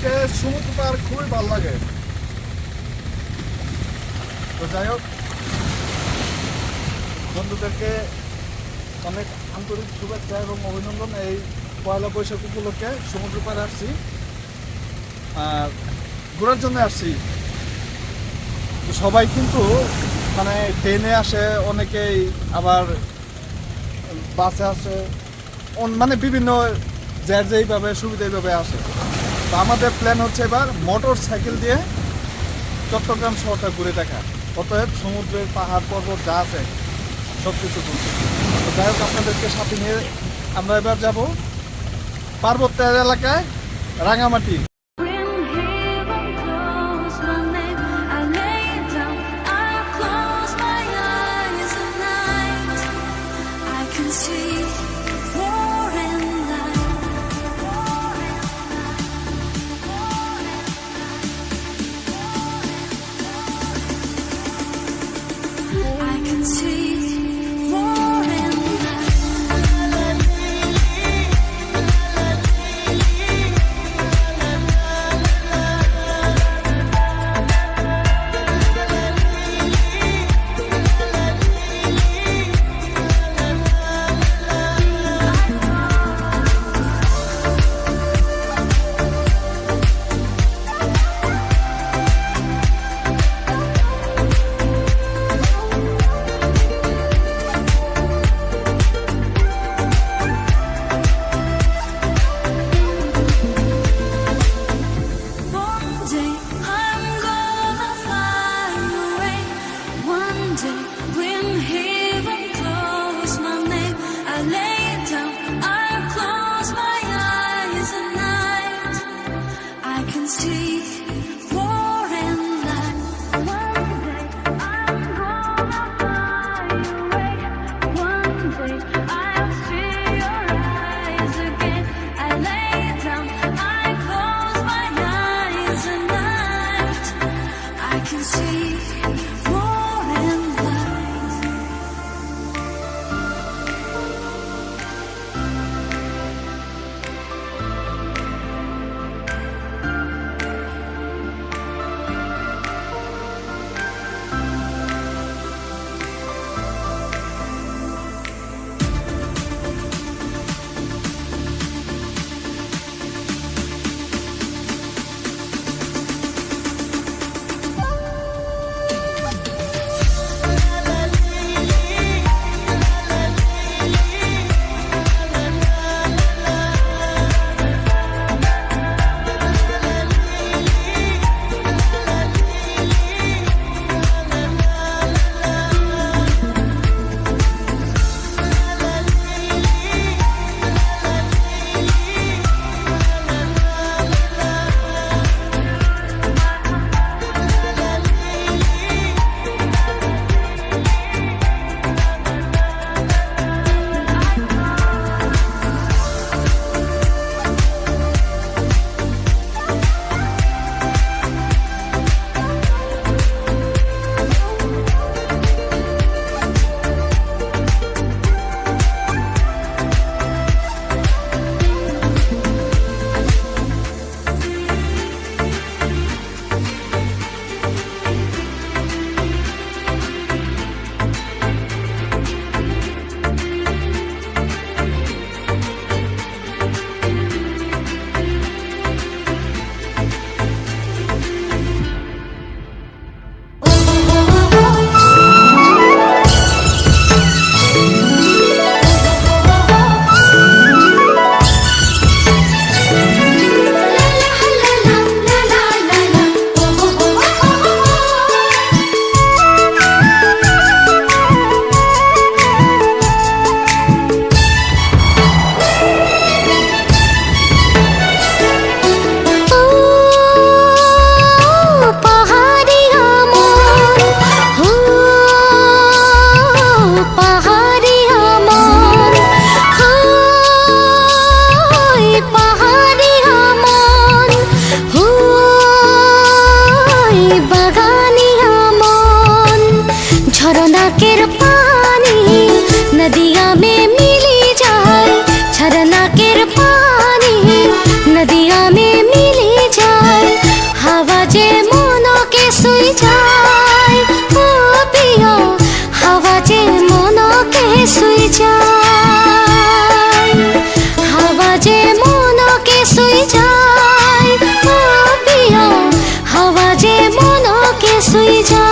আমাদেরকে সমুদ্র পার খুবই ভালো লাগে। তো যাই হোক, বন্ধুদেরকে অনেক আন্তরিক শুভেচ্ছা এবং অভিনন্দন। এই পয়লা বৈশাখ উপলক্ষে সমুদ্র পাড়ে আসছি, আর ঘোরার জন্য আসছি। তো সবাই কিন্তু মানে ট্রেনে আসে, অনেকেই আবার বাসে আসে, মানে বিভিন্ন যার যেইভাবে সুবিধা এইভাবে আসে। তো আমাদের প্ল্যান হচ্ছে এবার মোটর সাইকেল দিয়ে চট্টগ্রাম শহরটা ঘুরে দেখা। অতএব সমুদ্রের পাহাড় পর্বত যা আছে সব কিছু ঘুরছি। তো যাই হোক, আপনাদেরকে সাথে নিয়ে আমরা এবার যাব পার্বত্য এলাকায় রাঙামাটি। শুই যায় ও পিয়া হাওয়া যে মনকে শুই যায়